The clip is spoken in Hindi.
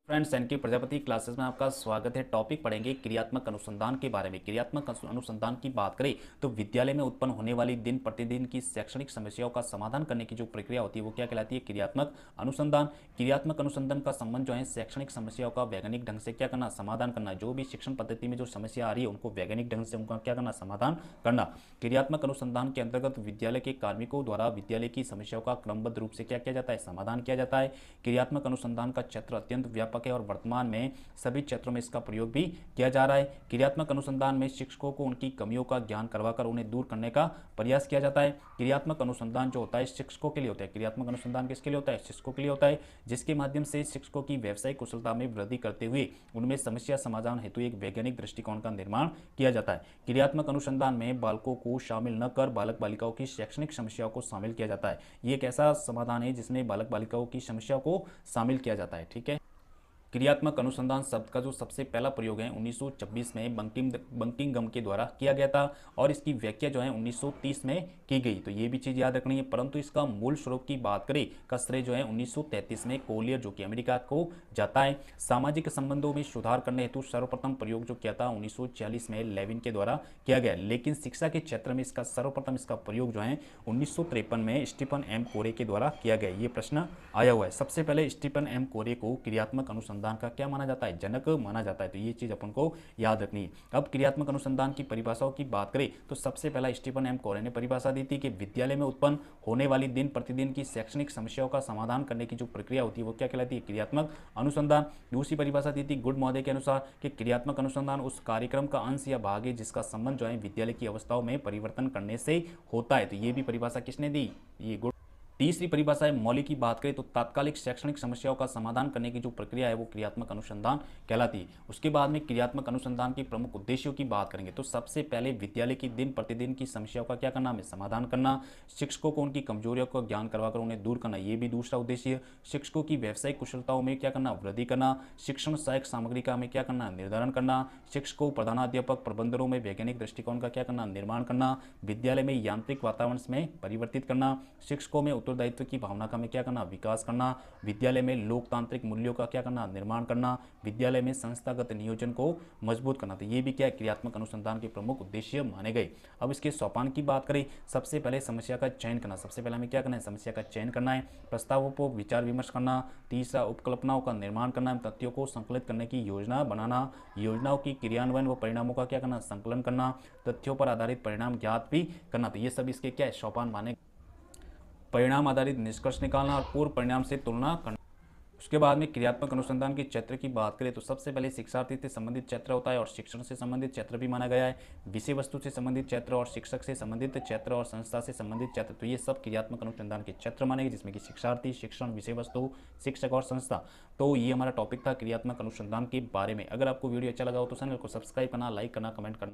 फ्रेंड्स, एनके प्रजापति क्लासेस में आपका स्वागत है। टॉपिक पढ़ेंगे क्रियात्मक अनुसंधान के बारे में। क्रियात्मक अनुसंधान की बात करें तो विद्यालय में उत्पन्न होने वाली दिन प्रतिदिन की शैक्षणिक समस्याओं का समाधान करने की जो प्रक्रिया होती है वो क्या कहलाती है? क्रियात्मक अनुसंधान। क्रियात्मक अनुसंधान का संबंध जो है शैक्षणिक समस्याओं का वैज्ञानिक ढंग से क्या करना, समाधान करना। जो भी शिक्षण पद्धति में जो समस्या आ रही है उनको वैज्ञानिक ढंग से उनका क्या करना, समाधान करना। क्रियात्मक अनुसंधान के अंतर्गत विद्यालय के कार्मिकों द्वारा विद्यालय की समस्याओं का क्रमबद्ध रूप से क्या किया जाता है, समाधान किया जाता है। क्रियात्मक अनुसंधान का क्षेत्र अत्यंत व्यापक है और वर्तमान में सभी क्षेत्रों में इसका प्रयोग भी किया जा रहा है। क्रियात्मक अनुसंधान में शिक्षकों को उनकी कमियों का ज्ञान करवाकर उन्हें दूर करने का प्रयास किया जाता है। क्रियात्मक अनुसंधान जो होता है शिक्षकों के लिए होता है। क्रियात्मक अनुसंधान किसके लिए होता है? शिक्षकों के लिए होता है, जिसके माध्यम से शिक्षकों की व्यावसायिक कुशलता में वृद्धि करते हुए उनमें समस्या समाधान हेतु एक वैज्ञानिक दृष्टिकोण का निर्माण किया जाता है। क्रियात्मक अनुसंधान में बालकों को शामिल न कर बालक बालिकाओं की शैक्षणिक समस्याओं को शामिल किया जाता है। ये एक ऐसा समाधान है जिसमें बालक बालिकाओं की समस्याओं को शामिल किया जाता है। ठीक है। क्रियात्मक अनुसंधान शब्द का जो सबसे पहला प्रयोग है 1926 में बंकिंगम के द्वारा किया गया था और इसकी व्याख्या जो है 1930 में की गई। तो ये भी चीज़ याद रखनी है। परंतु इसका मूल स्वरूप की बात करें का श्रेय जो है 1933 में कोलियर जो कि अमेरिका को जाता है। सामाजिक संबंधों में सुधार करने हेतु सर्वप्रथम प्रयोग जो किया था 1946 में लेविन के द्वारा किया गया। लेकिन शिक्षा के क्षेत्र में इसका सर्वप्रथम इसका प्रयोग जो है 1953 में स्टीफन एम कोरे के द्वारा किया गया। ये प्रश्न आया हुआ है। सबसे पहले स्टीफन एम कोरे को क्रियात्मक अनुसंधान का क्या माना जाता है? जनक माना जाता है। तो ये चीज अपन को याद रखनी है। अब क्रियात्मक अनुसंधान की परिभाषाओं की बात करें तो सबसे पहला स्टीफन एम कोरे ने परिभाषा दी थी कि विद्यालय में उत्पन्न होने वाली दिन प्रतिदिन की शैक्षणिक समस्याओं का समाधान करने की जो प्रक्रिया होती है वो क्या कहलाती है? क्रियात्मक अनुसंधान। दूसरी परिभाषा दी थी गुड महोदय के अनुसार कि क्रियात्मक अनुसंधान उस कार्यक्रम का अंश या भाग है जिसका संबंध जो है विद्यालय की अवस्थाओं में परिवर्तन करने से होता है। तो ये भी परिभाषा किसने दी? ये गुड। तीसरी परिभाषा है मौलिक की बात करें तो तात्कालिक शैक्षणिक समस्याओं का समाधान करने की जो प्रक्रिया है वो क्रियात्मक अनुसंधान कहलाती है। उसके बाद में क्रियात्मक अनुसंधान के प्रमुख उद्देश्यों की बात करेंगे तो सबसे पहले विद्यालय की दिन प्रतिदिन की समस्याओं का क्या करना, में समाधान करना। शिक्षकों को उनकी कमजोरियों का ज्ञान करवाकर उन्हें दूर करना, ये भी दूसरा उद्देश्य है। शिक्षकों की व्यावसायिक कुशलताओं में क्या करना, वृद्धि करना। शिक्षण सहायक सामग्री का में क्या करना, निर्धारण करना। शिक्षकों, प्रधानाध्यापक, प्रबंधकों में वैज्ञानिक दृष्टिकोण का क्या करना, निर्माण करना। विद्यालय में यांत्रिक वातावरण में परिवर्तित करना। शिक्षकों में उत्तरदायित्व की भावना का में क्या करना, विकास करना। विद्यालय में लोकतांत्रिक मूल्यों का क्या करना, निर्माण करना। विद्यालय में संस्थागत नियोजन को मजबूत करना। तो ये भी क्या है, क्रियात्मक अनुसंधान के प्रमुख उद्देश्य माने गए। अब इसके सोपान की बात करें, सबसे पहले समस्या का चयन करना। सबसे पहले हमें क्या करना है, समस्या का चयन करना है। प्रस्तावों पर विचार विमर्श करना। तीसरा, उपकल्पनाओं का निर्माण करना। तथ्यों को संकलित करने की योजना बनाना। योजनाओं की क्रियान्वयन व परिणामों का क्या करना, संकलन करना। तथ्यों पर आधारित परिणाम ज्ञात भी करना। तो ये सब इसके क्या है, सोपान माने। परिणाम आधारित निष्कर्ष निकालना और पूर्व परिणाम से तुलना करना। उसके बाद में क्रियात्मक अनुसंधान के क्षेत्र की बात करें तो सबसे पहले शिक्षार्थी से संबंधित क्षेत्र होता है और शिक्षण से संबंधित क्षेत्र भी माना गया है। विषय वस्तु से संबंधित क्षेत्र और शिक्षक से संबंधित क्षेत्र और संस्था से संबंधित क्षेत्र। तो ये सब क्रियात्मक अनुसंधान के क्षेत्र माने गए, जिसमें कि शिक्षार्थी, शिक्षण, विषय वस्तु, शिक्षक और संस्था। तो ये हमारा टॉपिक था क्रियात्मक अनुसंधान के बारे में। अगर आपको वीडियो अच्छा लगा हो तो चैनल को सब्सक्राइब करना, लाइक करना, कमेंट करना।